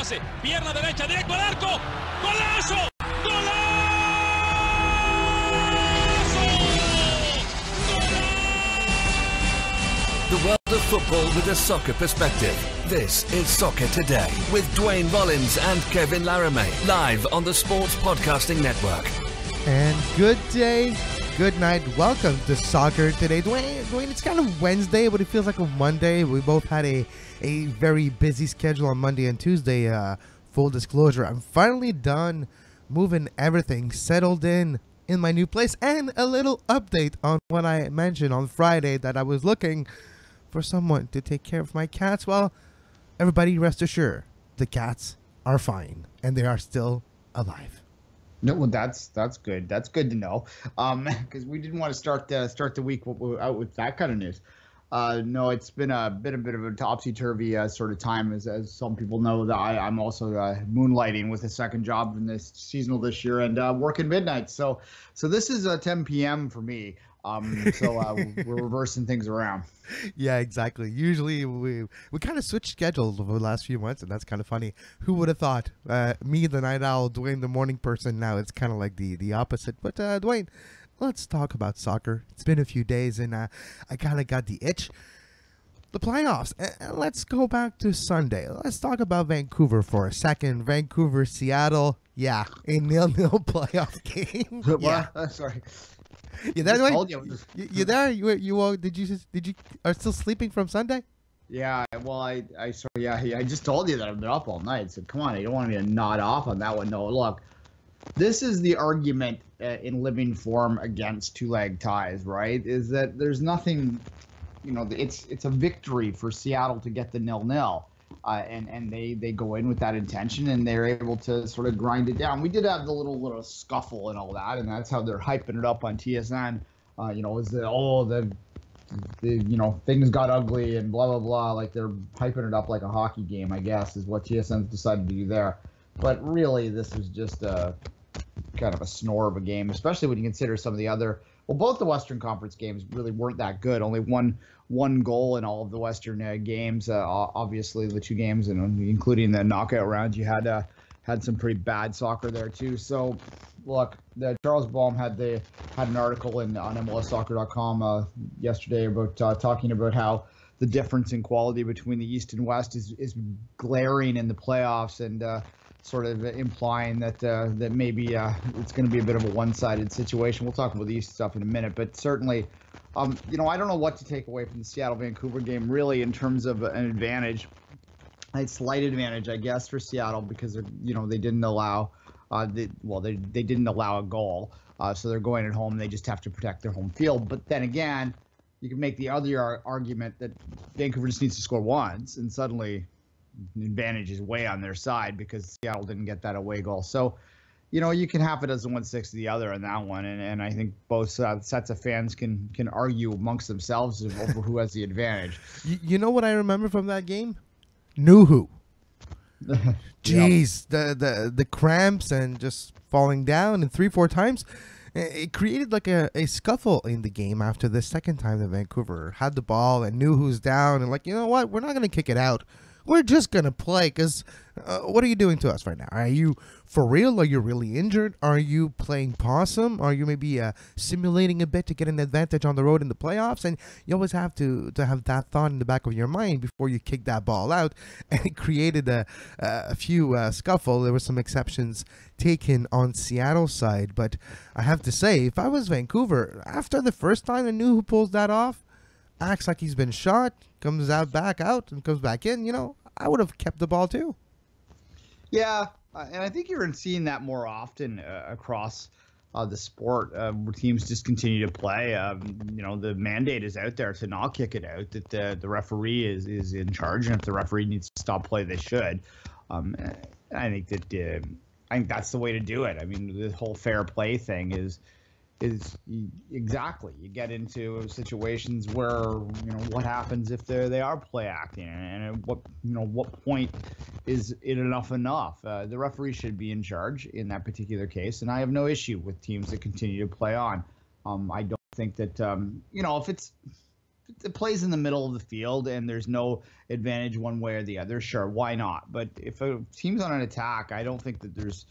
pase, pierna derecha, directo al arco, ¡golazo! ¡Golazo! The world of football with a soccer perspective. This is Soccer Today with Duane, Rollins and Kevin Laramee, live on the Sports Podcasting Network. And good day, good night. Welcome to Soccer Today. Duane, it's kind of Wednesday, but it feels like a Monday. We both had a very busy schedule on Monday and Tuesday. Full disclosure, I'm finally done moving everything, settled in my new place, and a little update on what I mentioned on Friday that I was looking for someone to take care of my cats. Well, everybody rest assured, the cats are fine and they are still alive. No, well, that's good. That's good to know. Because we didn't want to start the week out with that kind of news. No, it's been a bit of a topsy-turvy sort of time, as some people know that I'm also moonlighting with a second job in this seasonal this year and working midnight. So this is 10 p.m. for me. We're reversing things around. Yeah, exactly. Usually we kind of switch schedules over the last few months, and that's kind of funny. Who would have thought? Me, the night owl, Duane, the morning person. Now it's kind of like the opposite. But Duane, let's talk about soccer. It's been a few days, and I kind of got the itch. The playoffs. Let's go back to Sunday. Let's talk about Vancouver for a second. Vancouver, Seattle. Yeah, a 0-0 playoff game. Yeah. Sorry. You there, Duane? You there? Did you are still sleeping from Sunday? Yeah. Well, I just told you that I've been up all night. So come on, you don't want me to nod off on that one. No, look, this is the argument in living form against two-leg ties, right? Is that there's nothing, it's a victory for Seattle to get the 0-0. And they go in with that intention, and they're able to sort of grind it down. We did have the little scuffle and all that, and that's how they're hyping it up on TSN. Things got ugly and blah blah blah. Like they're hyping it up like a hockey game, I guess, is what TSN's decided to do there. But really, this was just a kind of a snore of a game, especially when you consider some of the other. Well, both the Western Conference games really weren't that good. Only one goal in all of the Western games. Obviously, the two games, and including the knockout round, you had some pretty bad soccer there too. So, look, Charles Baum had an article on MLSsoccer.com yesterday about talking about how the difference in quality between the East and West is glaring in the playoffs, and sort of implying that maybe it's going to be a bit of a one-sided situation. We'll talk about the East stuff in a minute, but certainly, I don't know what to take away from the Seattle-Vancouver game, really, in terms of an advantage. A slight advantage, I guess, for Seattle because they didn't allow they didn't allow a goal, so they're going at home. And they just have to protect their home field. But then again, you can make the other argument that Vancouver just needs to score once, and suddenly the advantage is way on their side because Seattle didn't get that away goal. So, you can half it as 1-6 to the other in that one, and I think both sets of fans can argue amongst themselves over who has the advantage. You know what I remember from that game? Nuhu. Jeez, the cramps and just falling down and 3-4 times. It created like a scuffle in the game after the second time that Vancouver had the ball and knew who's down and like, you know what, we're not going to kick it out. We're just going to play because what are you doing to us right now? Are you for real? Are you really injured? Are you playing possum? Are you maybe simulating a bit to get an advantage on the road in the playoffs? And you always have to have that thought in the back of your mind before you kick that ball out. And it created a few scuffle. There were some exceptions taken on Seattle's side. But I have to say, if I was Vancouver, after the first time I knew who pulls that off, acts like he's been shot, comes back out and comes back in, I would have kept the ball too. Yeah, and I think you're seeing that more often across the sport where teams just continue to play. The mandate is out there to not kick it out, that the referee is in charge, and if the referee needs to stop play, they should. I think that's the way to do it. I mean, the whole fair play thing is exactly, you get into situations where what happens if they are play acting, and at what point is it enough? The referee should be in charge in that particular case, and I have no issue with teams that continue to play on. I don't think that if it's it plays in the middle of the field and there's no advantage one way or the other, sure, why not? But if a team's on an attack, I don't think that there's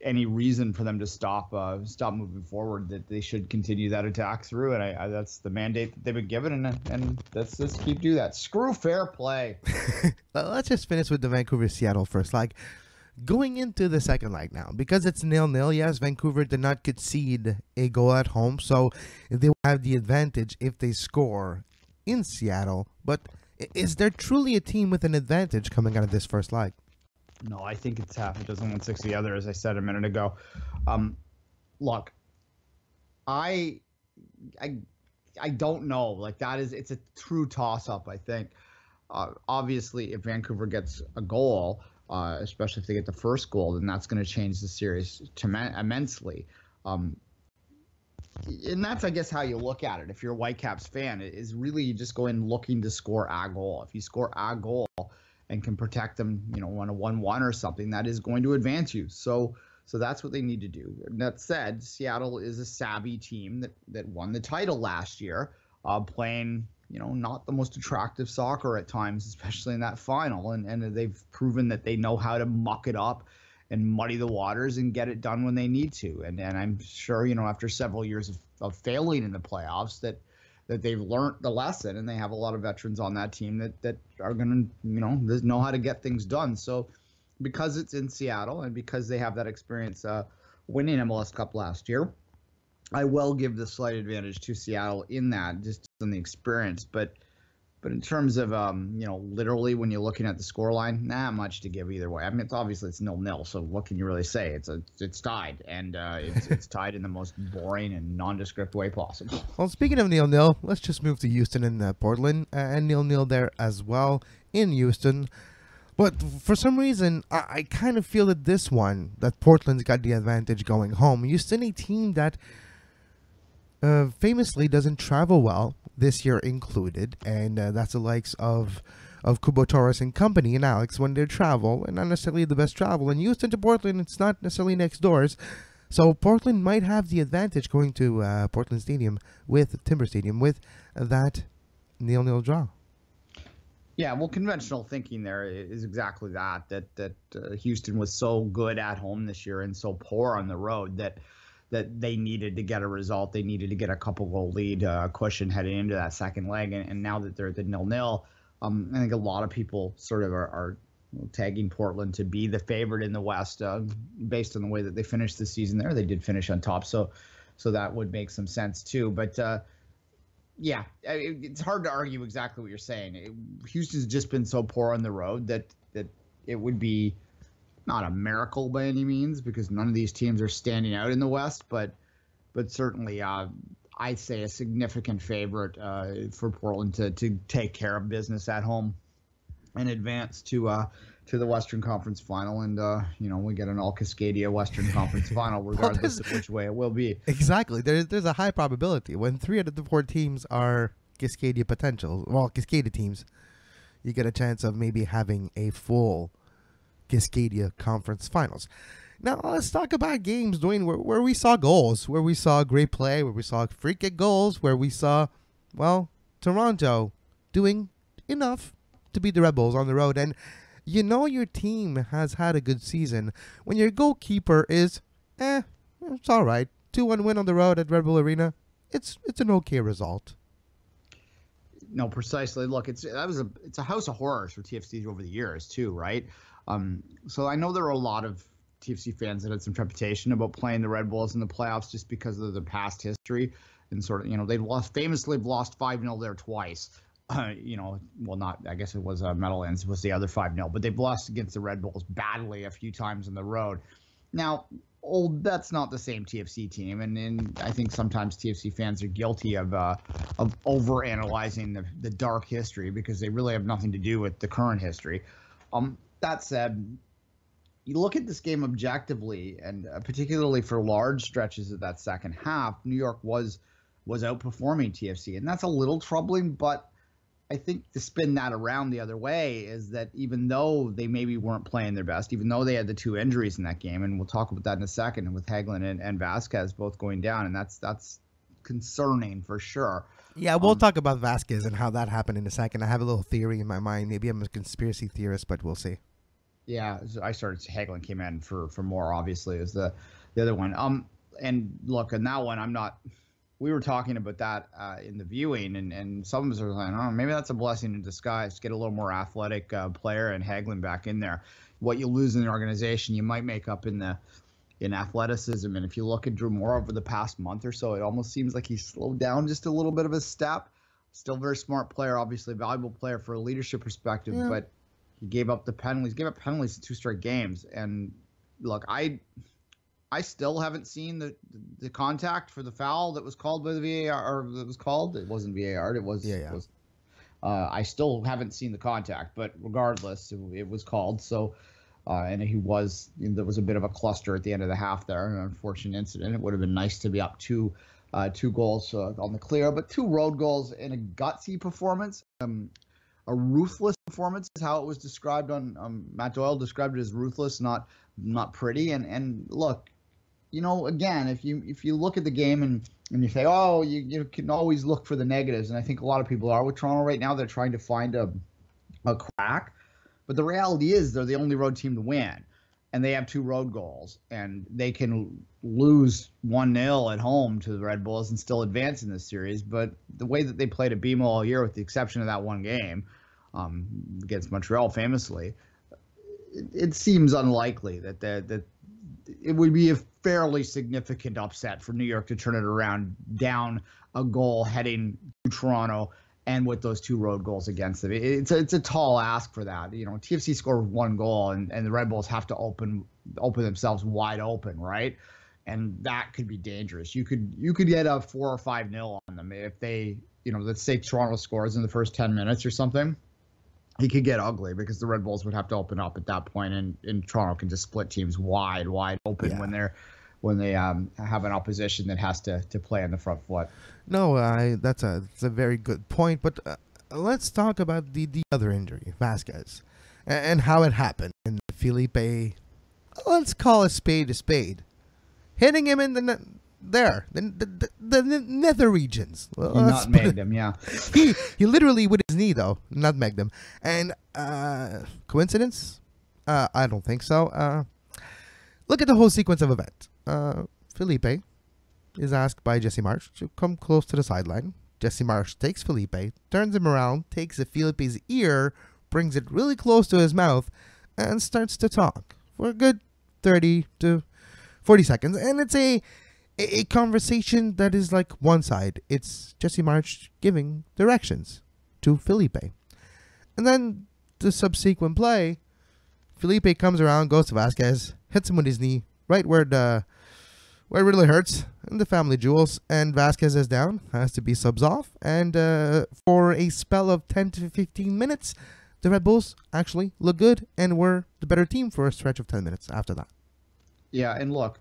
any reason for them to stop moving forward, that they should continue that attack through. And I that's the mandate that they've been given, and let's just keep doing that. Screw fair play. Let's just finish with the Vancouver-Seattle first. Like, going into the second leg now, because it's 0-0, yes, Vancouver did not concede a goal at home, so they will have the advantage if they score in Seattle. But is there truly a team with an advantage coming out of this first leg? No, I think it's half a dozen, 1/6 the other, as I said a minute ago. Look, I don't know. Like, it's a true toss-up, I think. Obviously, if Vancouver gets a goal, especially if they get the first goal, then that's going to change the series immensely. And that's, I guess, how you look at it. If you're a Whitecaps fan, it is really you just go in looking to score a goal. If you score a goal and can protect them, on a 1-1 or something, that is going to advance you. So that's what they need to do. That said, Seattle is a savvy team that won the title last year, playing, not the most attractive soccer at times, especially in that final. And they've proven that they know how to muck it up and muddy the waters and get it done when they need to. And I'm sure, after several years of failing in the playoffs, that they've learned the lesson, and they have a lot of veterans on that team that are going to, know how to get things done. So because it's in Seattle and because they have that experience winning MLS Cup last year, I will give the slight advantage to Seattle in that, just in the experience. But in terms of, literally when you're looking at the scoreline, not much to give either way. I mean, it's 0-0, so what can you really say? It's tied, and it's tied in the most boring and nondescript way possible. Well, speaking of 0-0, let's just move to Houston and Portland, and 0-0 there as well in Houston. But for some reason, I kind of feel that Portland's got the advantage going home. Houston, a team that famously doesn't travel well, this year included, and that's the likes of Kubo Torres and company and Alex when they travel, and not necessarily the best travel. And Houston to Portland, it's not necessarily next doors, so Portland might have the advantage going to Portland Stadium with Timber Stadium with that 0-0 draw. Yeah, well, conventional thinking there is exactly that Houston was so good at home this year and so poor on the road that they needed to get a result. They needed to get a couple goal lead cushion heading into that second leg. And now that they're at the 0-0, I think a lot of people sort of are tagging Portland to be the favorite in the West based on the way that they finished the season there. They did finish on top, so that would make some sense too. But yeah, it's hard to argue exactly what you're saying. Houston's just been so poor on the road that it would be not a miracle by any means, because none of these teams are standing out in the West, but certainly I'd say a significant favorite for Portland to take care of business at home and advance to the Western Conference Final, and we get an all Cascadia Western Conference Final regardless of which way it will be. Exactly. There's a high probability when 3 out of the 4 teams are Cascadia potential, Cascadia teams, you get a chance of maybe having a full Cascadia Conference Finals. Now, let's talk about games, Duane, where we saw goals, where we saw great play, where we saw free kick goals, where we saw, Toronto doing enough to beat the Red Bulls on the road. And your team has had a good season when your goalkeeper is, it's all right. 2-1 win on the road at Red Bull Arena. It's an okay result. No, precisely. Look, it's a house of horrors for TFC over the years too, right? So I know there are a lot of TFC fans that had some trepidation about playing the Red Bulls in the playoffs just because of the past history, and sort of, they've lost 5-0 there twice. Not, I guess it was Meadowlands was the other 5-0, but they've lost against the Red Bulls badly a few times on the road. Now, that's not the same TFC team, and I think sometimes TFC fans are guilty of overanalyzing the dark history because they really have nothing to do with the current history. That said, you look at this game objectively, and particularly for large stretches of that second half, New York was outperforming TFC, and that's a little troubling. But I think to spin that around the other way is that even though they maybe weren't playing their best, even though they had the 2 injuries in that game, and we'll talk about that in a second, with Hagelin and Vasquez both going down, and that's concerning for sure. Yeah, we'll talk about Vasquez and how that happened in a second. I have a little theory in my mind. Maybe I'm a conspiracy theorist, but we'll see. Yeah, I started Hagelin came in for more, obviously, is the other one. And look, in that one, I'm not. We were talking about that in the viewing, and some of us are like, oh, maybe that's a blessing in disguise. Get a little more athletic player and Hagelin back in there. What you lose in the organization, you might make up in athleticism. And if you look at Drew Moore over the past month or so, it almost seems like he's slowed down just a little bit of a step. Still a very smart player, obviously a valuable player for a leadership perspective, but he gave up the penalties. Gave up penalties in 2 straight games. And look, I still haven't seen the contact for the foul that was called by the VAR. Or that was called. It wasn't VAR. It was. Yeah. I still haven't seen the contact, but regardless, it was called. So, and there was a bit of a cluster at the end of the half there, an unfortunate incident. It would have been nice to be up two goals on the clear, but 2 road goals in a gutsy performance. A ruthless performance is how it was described on Matt Doyle described it as ruthless, not pretty. And look, again, if you look at the game and you say, oh, you can always look for the negatives, and I think a lot of people are with Toronto right now. They're trying to find a crack, but the reality is they're the only road team to win, and they have 2 road goals, and they can lose 1-0 at home to the Red Bulls and still advance in this series. But the way that they played at BMO all year, with the exception of that one game against Montreal, famously, it seems unlikely that it would be a fairly significant upset for New York to turn it around down a goal heading to Toronto, and with those 2 road goals against them. It's a tall ask for that. TFC scored 1 goal, and the Red Bulls have to open themselves wide open, right? And that could be dangerous. You could get a 4 or 5-0 on them if they, let's say Toronto scores in the first 10 minutes or something. It could get ugly because the Red Bulls would have to open up at that point, and Toronto can just split teams wide open when they have an opposition that has to play on the front foot. No, that's a very good point. But let's talk about the other injury, Vasquez, and how it happened. And Felipe, let's call a spade, hitting him in the nether regions. Well, he nutmegged him, yeah. He literally, with his knee, though, nutmegged him. And coincidence? I don't think so. Look at the whole sequence of events. Felipe is asked by Jesse Marsh to come close to the sideline. Jesse Marsh takes Felipe, turns him around, takes Felipe's ear, brings it really close to his mouth, and starts to talk for a good 30 to 40 seconds. And it's a conversation that is like one side. It's Jesse Marsh giving directions to Felipe. And then the subsequent play, Felipe comes around, goes to Vasquez, hits him with his knee, right where it really hurts, in the family jewels, and Vasquez is down, has to be subs off, and for a spell of 10 to 15 minutes, the Red Bulls actually look good and were the better team for a stretch of 10 minutes after that. Yeah, and look,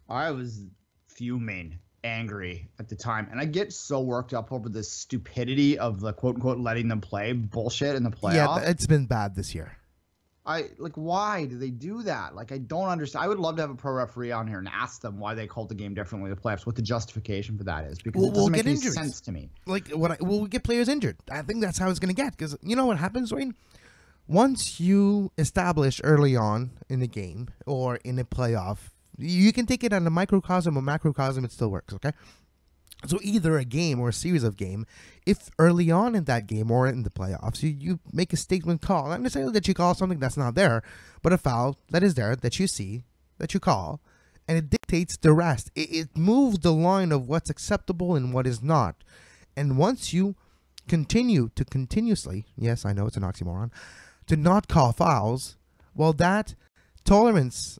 I was fuming, angry at the time, and I get so worked up over the stupidity of the quote-unquote letting them play bullshit in the playoffs. Yeah, it's been bad this year. Why do they do that? I don't understand. I would love to have a pro referee on here and ask them why they called the game differently in the playoffs, what the justification for that is, because it doesn't make any sense to me. We'll get players injured. I think that's how it's going to get, because you know what happens, Duane? Once you establish early on in the game or in a playoff, you can take it on a microcosm or macrocosm, it still works, okay? So either a game or a series of game, if early on in that game or in the playoffs, you make a statement call, not necessarily that you call something that's not there, but a foul that is there, that you see, that you call, and it dictates the rest. It moves the line of what's acceptable and what is not. And once you continue to continuously, yes, I know it's an oxymoron, to not call fouls, well, that tolerance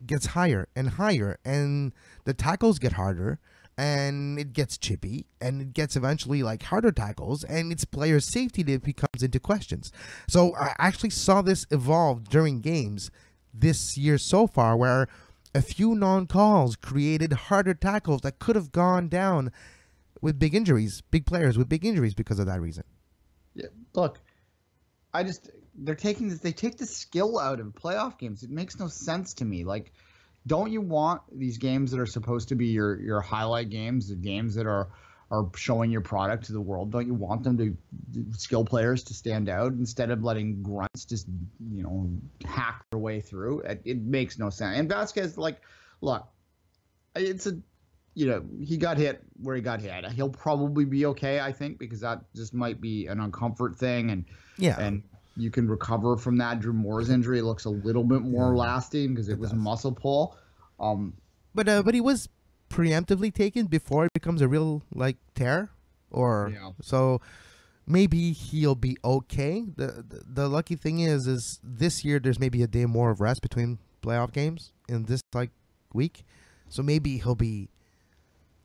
gets higher and higher, and the tackles get harder, and it gets chippy, and it gets eventually harder tackles, and it's player safety that becomes into questions. So I actually saw this evolve during games this year so far, where a few non-calls created harder tackles that could have gone down with big injuries, big players with big injuries because of that reason. Yeah, look, they take the skill out of playoff games. It makes no sense to me. don't you want these games that are supposed to be your highlight games, the games that are showing your product to the world? Don't you want them to skill players to stand out instead of letting grunts just hack their way through? It makes no sense. And Vasquez, like, look, it's a he got hit where he got hit. He'll probably be okay, I think, because that just might be an uncomfort thing, and you can recover from that. Drew Moore's injury looks a little bit more lasting because it was a muscle pull. But he was preemptively taken before it becomes a real tear, so maybe he'll be okay. The lucky thing is this year there's maybe a day more of rest between playoff games in this week, so maybe he'll be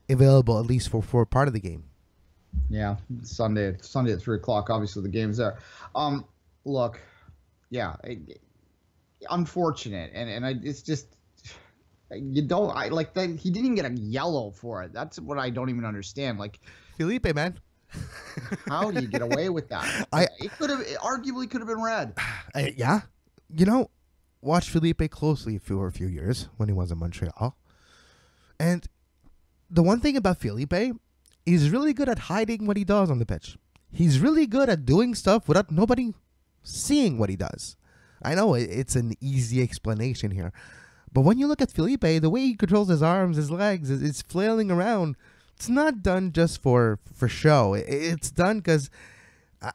available at least for part of the game. Yeah, Sunday at 3:00. Obviously, the game's there. Look, unfortunate, and it's just he didn't even get a yellow for it. That's what I don't even understand. Like, Felipe, man, how do you get away with that? It arguably could have been red. Watch Felipe closely for a few years when he was in Montreal, and the one thing about Felipe, he's really good at hiding what he does on the pitch. He's really good at doing stuff without nobody seeing what he does. I know it's an easy explanation here, but when you look at Felipe, the way he controls his arms, his legs, is flailing around. It's not done just for show. It's done because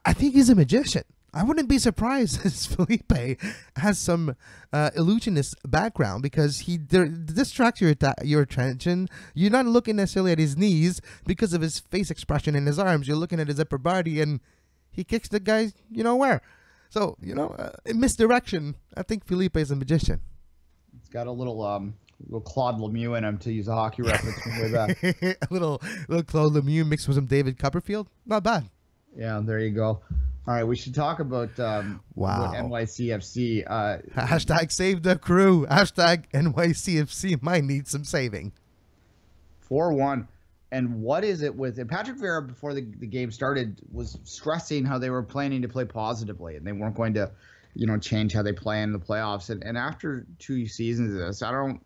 I think he's a magician. I wouldn't be surprised if Felipe has some illusionist background, because he distracts your attention. You're not looking necessarily at his knees because of his face expression and his arms. You're looking at his upper body, and he kicks the guy where. So, in misdirection, I think Felipe is a magician. He's got a little Claude Lemieux in him, to use a hockey reference from way back. a little Claude Lemieux mixed with some David Copperfield. Not bad. Yeah, there you go. All right, we should talk about NYCFC. Hashtag save the crew. Hashtag NYCFC might need some saving. 4-1. And what is it with it? Patrick Vieira, before the game started, was stressing how they were planning to play positively and they weren't going to, change how they play in the playoffs. And after 2 seasons of this, on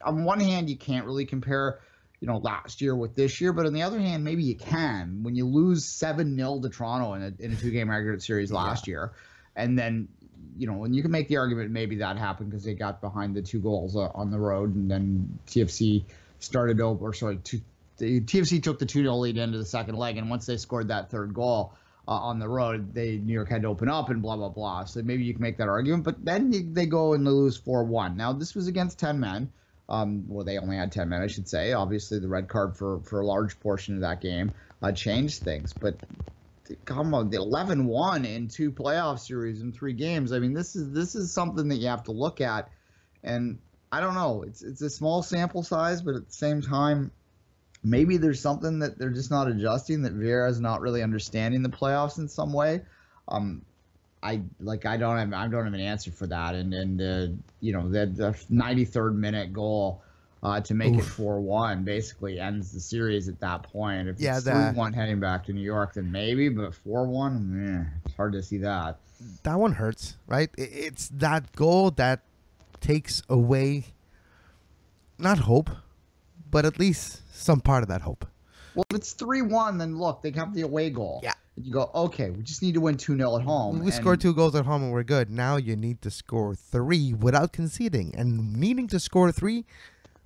one hand, you can't really compare last year with this year, but on the other hand, maybe you can. When you lose 7-0 to Toronto in a 2-game aggregate series last year, and then, and you can make the argument maybe that happened because they got behind the 2 goals on the road, and then TFC TFC took the 2-0 lead into the second leg, and once they scored that third goal on the road, New York had to open up and blah, blah, blah. So maybe you can make that argument, but then they go and they lose 4-1. Now, this was against 10 men. They only had 10 men, I should say. Obviously, the red card for a large portion of that game changed things. But come on, the 11-1 in 2 playoff series in 3 games. I mean, this is something that you have to look at. And I don't know. It's a small sample size, but at the same time, maybe there's something that they're just not adjusting, that Vieira's not really understanding the playoffs in some way. I don't have an answer for that, and the 93rd minute goal to make it 4-1 basically ends the series at that point. If it's 3-1 heading back to New York, then maybe, but 4-1, it's hard to see that. That one hurts, right? It's that goal that takes away not hope, but at least some part of that hope. Well, if it's 3-1, then look, they have the away goal. Yeah. You go, okay, we just need to win 2-0 at home. We scored 2 goals at home and we're good. Now you need to score 3 without conceding. And needing to score 3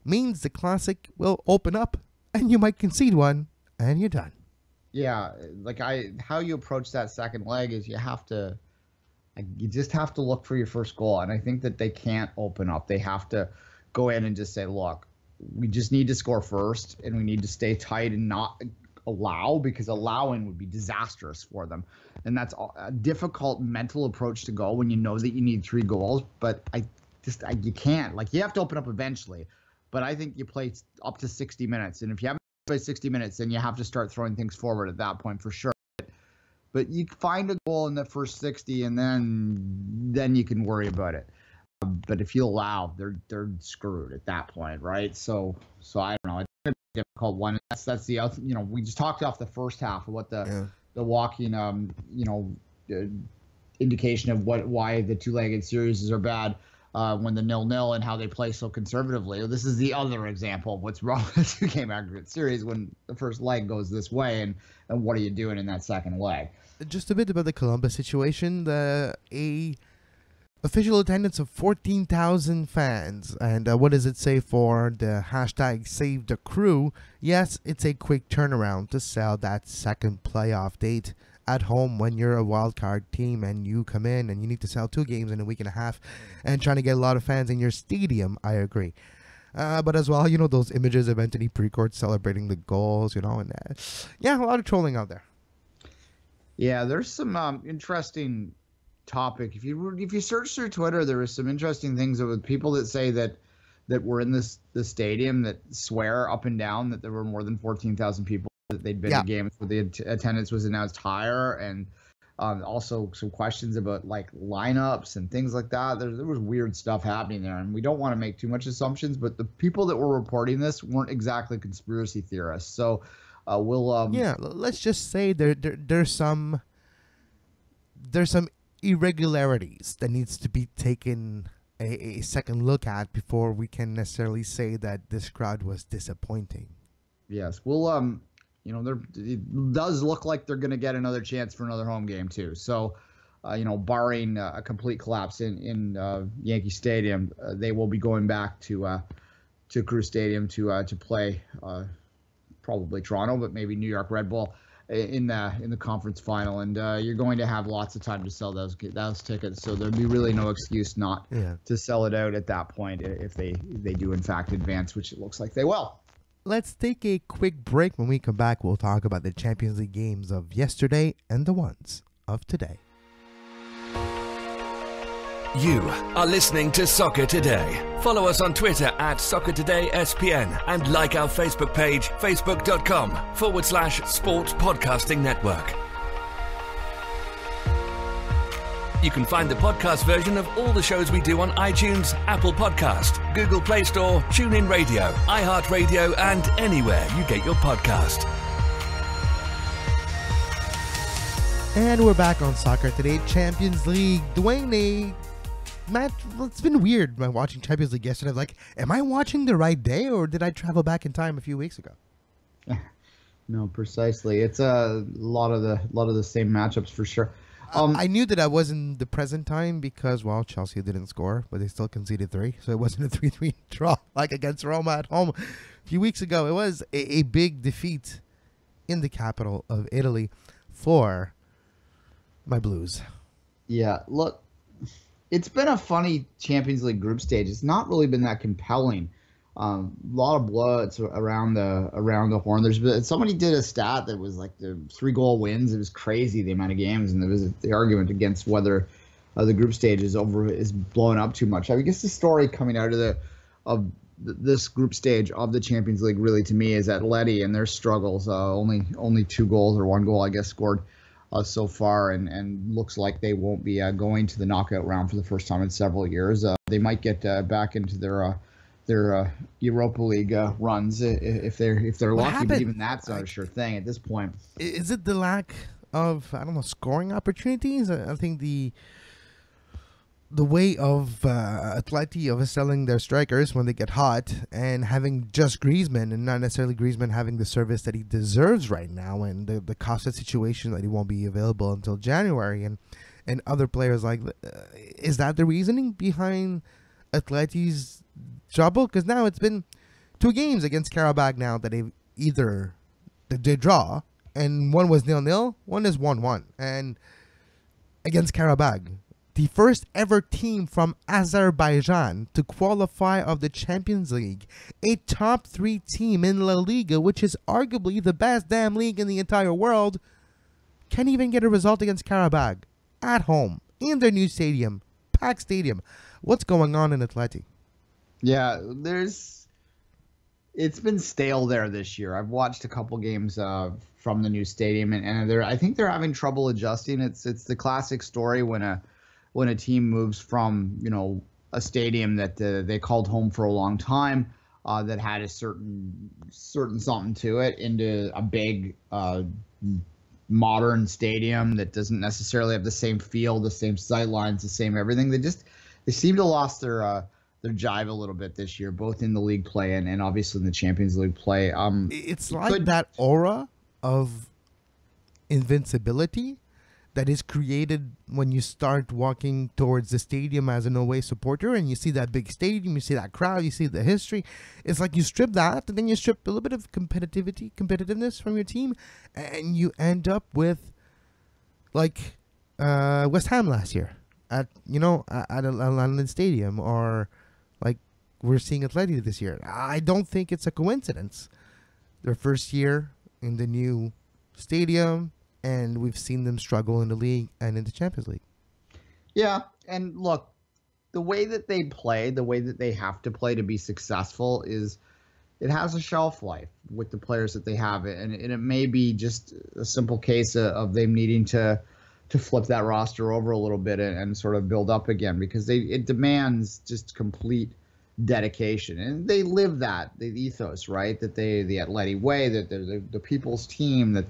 means the classic will open up and you might concede 1 and you're done. Yeah, how you approach that second leg is you just have to look for your first goal. And I think that they can't open up. They have to go in and just say, look, we just need to score first and we need to stay tight and not allow, because allowing would be disastrous for them. And that's a difficult mental approach to go when you know that you need 3 goals. But you can't. You have to open up eventually. But I think you play up to 60 minutes. And if you haven't played 60 minutes, then you have to start throwing things forward at that point for sure. But you find a goal in the first 60 and then you can worry about it. But if you allow, they're screwed at that point, right? So I don't know. It's a difficult one. That's the other. We just talked off the first half of what the walking indication of why the 2-legged series are bad. when the 0-0 and how they play so conservatively. This is the other example of what's wrong with the 2-game aggregate series when the first leg goes this way, and what are you doing in that second leg? Just a bit about the Columbus situation. Official attendance of 14,000 fans. And what does it say for the hashtag Save the Crew? Yes, it's a quick turnaround to sell that second playoff date at home when you're a wild card team and you come in and you need to sell 2 games in a week and a half and trying to get a lot of fans in your stadium. I agree. But as well, those images of Anthony Precourt celebrating the goals, and yeah, a lot of trolling out there. Yeah, there's some interesting topic. If you search through Twitter, there was some interesting things with people that say that were in the stadium that swear up and down that there were more than 14,000 people, that they'd been to games where the attendance was announced higher, and also some questions about like lineups and things like that. There was weird stuff happening there, and we don't want to make too much assumptions, but the people that were reporting this weren't exactly conspiracy theorists. So let's just say there's some irregularities that needs to be taken a second look at before we can necessarily say that this crowd was disappointing. Yes, it does look like they're going to get another chance for another home game too. So, barring a complete collapse in Yankee Stadium, they will be going back to Crew Stadium to play probably Toronto, but maybe New York Red Bull in the conference final, and you're going to have lots of time to sell those tickets, so there'd be really no excuse not to sell it out at that point if they do in fact advance, which it looks like they will. Let's take a quick break. When we come back, we'll talk about the Champions League games of yesterday and the ones of today. You are listening to Soccer Today. Follow us on Twitter at SoccerTodaySPN and like our Facebook page, facebook.com/Sports Podcasting Network. You can find the podcast version of all the shows we do on iTunes, Apple Podcast, Google Play Store, TuneIn Radio, iHeartRadio, and anywhere you get your podcast. And we're back on Soccer Today, Champions League. Duane, Matt, it's been weird watching Champions League yesterday. Like, am I watching the right day, or did I travel back in time a few weeks ago? No, precisely. It's a lot of the same matchups for sure. I knew that I was in the present time because, Chelsea didn't score, but they still conceded 3, so it wasn't a 3-3 draw like against Roma at home a few weeks ago. It was a big defeat in the capital of Italy for my Blues. Yeah, look, it's been a funny Champions League group stage. It's not really been that compelling. A lot of blowouts around the horn. Somebody did a stat that was like the 3-goal wins. It was crazy, the amount of games, and there was the argument against whether the group stage is blown up too much. I guess the story coming out of this group stage of the Champions League really, to me, is Atleti and their struggles. Only 2 goals or 1 goal, I guess, scored so far, and looks like they won't be going to the knockout round for the first time in several years. They might get back into their Europa League runs if they're lucky, but even that's not a sure thing at this point. Is it the lack of, scoring opportunities? I think the way of Atleti of selling their strikers when they get hot and having just Griezmann and not necessarily Griezmann having the service that he deserves right now, and the Costa situation that he won't be available until January, and other players like is that the reasoning behind Atleti's trouble? Because now it's been 2 games against Karabakh now that they draw, and one was 0-0, one is 1-1, and against Karabakh, the first ever team from Azerbaijan to qualify of the Champions League, a top 3 team in La Liga, which is arguably the best damn league in the entire world, can't even get a result against Karabakh at home in their new stadium, packed stadium. What's going on in Atleti? Yeah, it's been stale there this year. I've watched a couple games from the new stadium, and I think they're having trouble adjusting. It's the classic story when a team moves from a stadium that they called home for a long time, that had a certain something to it, into a big modern stadium that doesn't necessarily have the same feel, the same sight lines, the same everything. they seem to lost their jive a little bit this year, both in the league play and obviously in the Champions League play. It's like that aura of invincibility that is created when you start walking towards the stadium as an away supporter, and you see that big stadium, you see that crowd, you see the history. It's like you strip that, and then you strip a little bit of competitiveness from your team, and you end up with like West Ham last year at a London stadium, or like we're seeing Atleti this year. I don't think it's a coincidence. Their first year in the new stadium, and we've seen them struggle in the league and in the Champions League. Yeah, and look, the way that they play, the way that they have to play to be successful is it has a shelf life with the players that they have. And it may be just a simple case of them needing to flip that roster over a little bit and sort of build up again, because it demands just complete dedication. And they live the ethos, right? That the Atleti way, that they're the people's team, that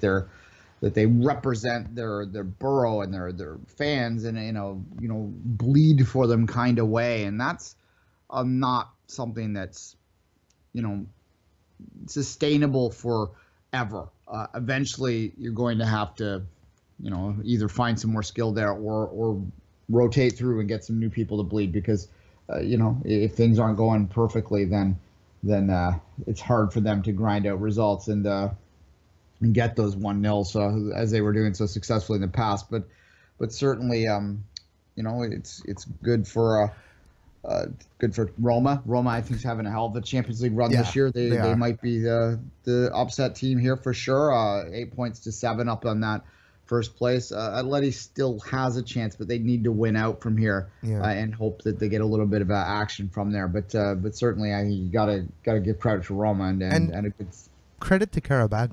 they represent their borough and their fans in a bleed for them kind of way. And that's not something that's sustainable forever. Eventually you're going to have to either find some more skill there or rotate through and get some new people to bleed, because if things aren't going perfectly, then it's hard for them to grind out results and get those 1-0 so as they were doing so successfully in the past. But certainly it's good for Roma. Roma, I think, is having a hell of a Champions League run this year. They might be the upset team here for sure. 8 points to 7 up on that first place. Atleti still has a chance, but they need to win out from here and hope that they get a little bit of action from there. But certainly, you gotta give credit to Roma and a good credit to Karabag.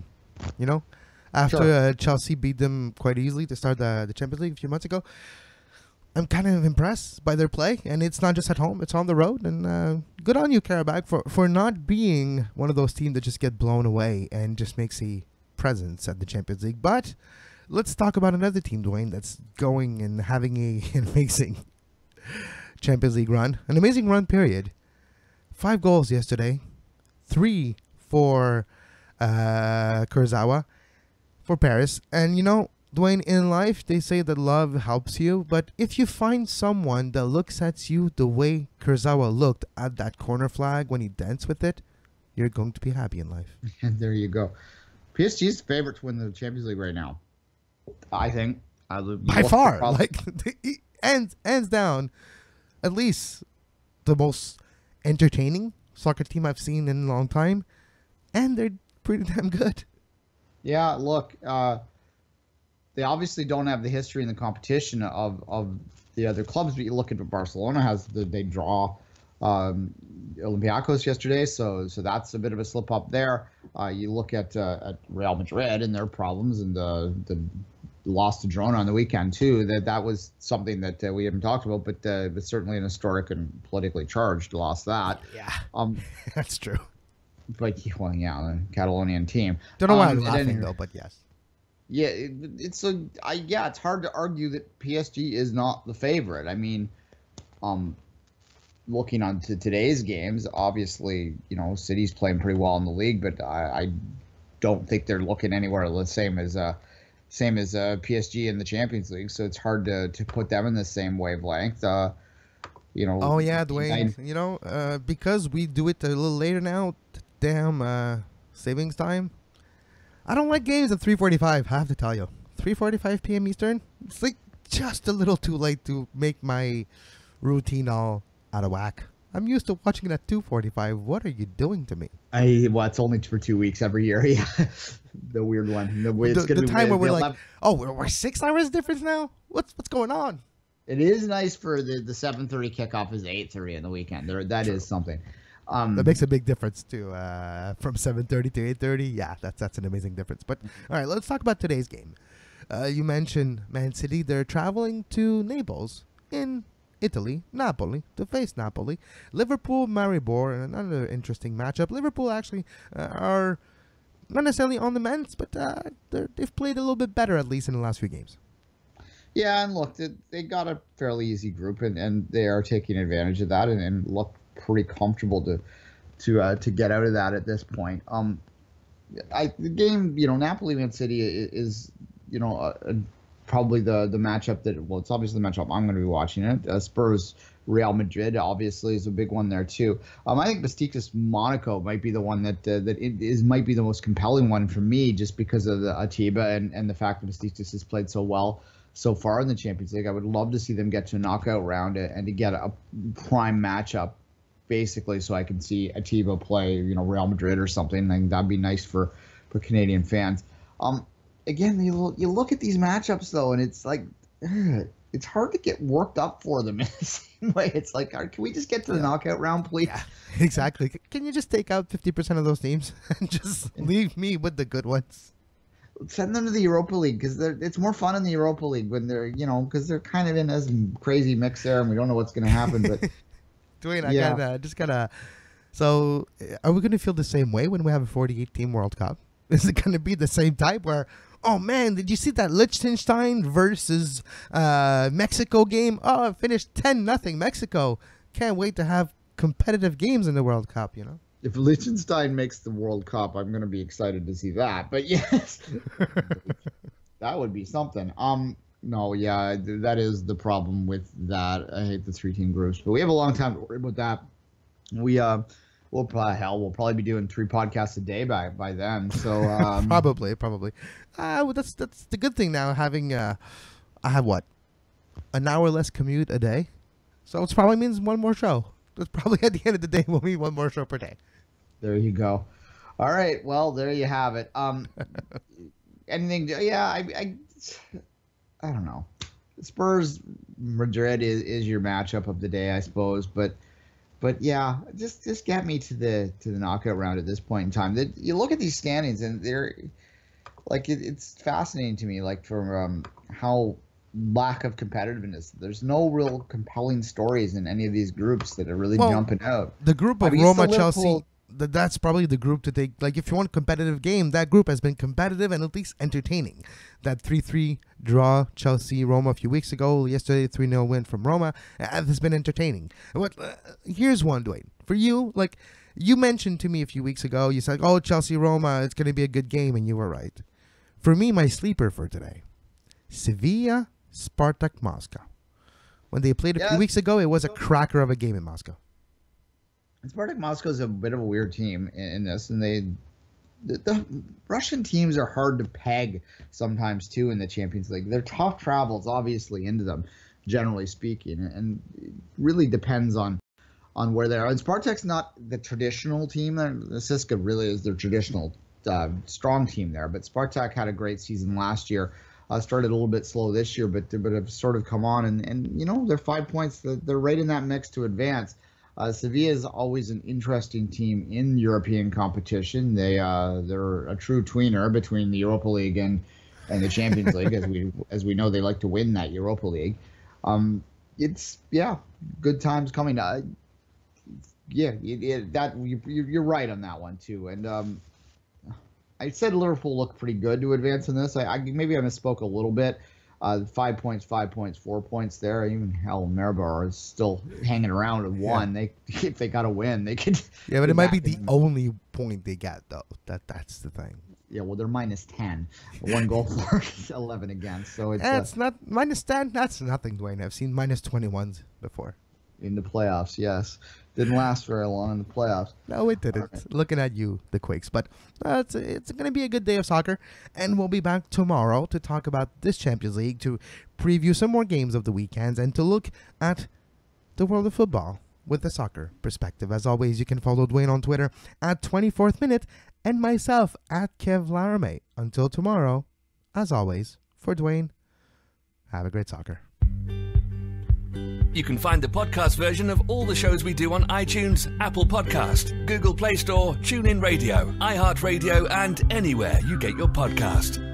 After Chelsea beat them quite easily to start the Champions League a few months ago, I'm kind of impressed by their play, and it's not just at home; it's on the road. And good on you, Karabag, for not being one of those teams that just get blown away and just makes a presence at the Champions League. But let's talk about another team, Duane, that's going and having an amazing Champions League run, an amazing run period. 5 goals yesterday, 3 for Kurzawa for Paris. And Duane, in life they say that love helps you, but if you find someone that looks at you the way Kurzawa looked at that corner flag when he danced with it, you're going to be happy in life. And there you go. PSG is the favorite to win the Champions League right now, I think. By far, hands down, at least the most entertaining soccer team I've seen in a long time, and they're pretty damn good. Yeah, look, they obviously don't have the history and the competition of the other clubs, but you look at what Barcelona has. They draw Olympiacos yesterday, so that's a bit of a slip up there. You look at Real Madrid and their problems, and the loss to Girona on the weekend too. That was something that we haven't talked about, but certainly an historic and politically charged loss. That that's true. But the Catalonian team. Don't know why I'm laughing though, but yes. Yeah, it's hard to argue that PSG is not the favorite. I mean, looking on to today's games, obviously, City's playing pretty well in the league, but I don't think they're looking anywhere the same as PSG in the Champions League. So it's hard to put them in the same wavelength. Oh yeah, Duane. Because we do it a little later now. Damn, savings time. I don't like games at 3:45. I have to tell you, 3:45 p.m. Eastern. It's like just a little too late to make my routine all out of whack. I'm used to watching it at 2:45. What are you doing to me? It's only for 2 weeks every year. Yeah, the weird one. The time where we're like, we're 6 hours difference now. What's going on? It is nice for the 7:30 kickoff is 8:30 in the weekend. That is something. That makes a big difference too. From 7:30 to 8:30, yeah, that's an amazing difference. But all right, let's talk about today's game. You mentioned Man City. They're traveling to Naples in Italy, Napoli, to face Napoli. Liverpool, Maribor, another interesting matchup. Liverpool actually are not necessarily on the mends, but they've played a little bit better, at least in the last few games. Yeah, and look, they got a fairly easy group, and they are taking advantage of that, and look pretty comfortable to get out of that at this point. The game, Napoli Man City is probably the matchup it's obviously the matchup I'm going to be watching it. Spurs Real Madrid obviously is a big one there too. I think Besiktas Monaco might be the one that might be the most compelling one for me, just because of the Atiba and the fact that Besiktas has played so well so far in the Champions League. I would love to see them get to a knockout round and to get a prime matchup, basically, so I can see Atiba play, Real Madrid or something. Like, that'd be nice for Canadian fans. Again, you look at these matchups though, and it's like it's hard to get worked up for them in the same way. It's like, can we just get to the knockout round, please? Yeah, exactly. Can you just take out 50% of those teams and just leave me with the good ones? Send them to the Europa League, because it's more fun in the Europa League when they're, because they're kind of in a crazy mix there, and we don't know what's going to happen. But Duane, I gotta. So, are we going to feel the same way when we have a 48-team World Cup? Is it going to be the same type where, oh man, did you see that Liechtenstein versus Mexico game? Oh, it finished 10-0 Mexico. Can't wait to have competitive games in the World Cup, If Liechtenstein makes the World Cup, I'm going to be excited to see that. But yes, that would be something. No, yeah, that is the problem with that. I hate the 3-team groups, but we have a long time to worry about that. We'll probably be doing 3 podcasts a day by then. So probably. That's the good thing now. Having I have an hour less commute a day, so it probably means one more show. That's probably at the end of the day we'll need one more show per day. There you go. All right. Well, there you have it. Anything? Yeah. I don't know. Spurs Madrid is your matchup of the day, I suppose. But yeah, just get me to the knockout round at this point in time. You look at these standings, and they're like it's fascinating to me, like from how lack of competitiveness. There's no real compelling stories in any of these groups that are really jumping out. The group of Roma, Chelsea, that's probably the group to take. Like, if you want a competitive game, that group has been competitive and at least entertaining. That 3-3 draw, Chelsea-Roma a few weeks ago, yesterday 3-0 win from Roma, has been entertaining. Here's one, Duane. For you, like, you mentioned to me a few weeks ago, you said, oh, Chelsea-Roma, it's going to be a good game, and you were right. For me, my sleeper for today, Sevilla Spartak Moscow. When they played a few weeks ago, it was a cracker of a game in Moscow. Spartak Moscow is a bit of a weird team in this, and the Russian teams are hard to peg sometimes too in the Champions League. They're tough travels, obviously, into them, generally speaking, and it really depends on where they are. And Spartak's not the traditional team. The CSKA really is their traditional strong team there, but Spartak had a great season last year. Started a little bit slow this year, but have sort of come on, and they're 5 points. They're right in that mix to advance. Sevilla is always an interesting team in European competition. They're a true tweener between the Europa League and the Champions League, as we know they like to win that Europa League. It's good times coming. You're right on that one too. And I said Liverpool looked pretty good to advance in this. Maybe I misspoke a little bit. 5 points, 4 points there. Even Maribor is still hanging around with one. Yeah. If they got to win, they could. Yeah, but it might be the only point they got, though. That's the thing. Yeah, well, they're minus 10. 1 goal for 11 against. So it's not minus 10. That's nothing, Duane. I've seen minus 21s before. In the playoffs, yes. Didn't last very long in the playoffs. No, it didn't. Right. Looking at you, the Quakes. But it's going to be a good day of soccer. And we'll be back tomorrow to talk about this Champions League, to preview some more games of the weekends, and to look at the world of football with a soccer perspective. As always, you can follow Duane on Twitter at 24th Minute and myself at Kev Laramee. Until tomorrow, as always, for Duane, have a great soccer. You can find the podcast version of all the shows we do on iTunes, Apple Podcast, Google Play Store, TuneIn Radio, iHeartRadio, and anywhere you get your podcast.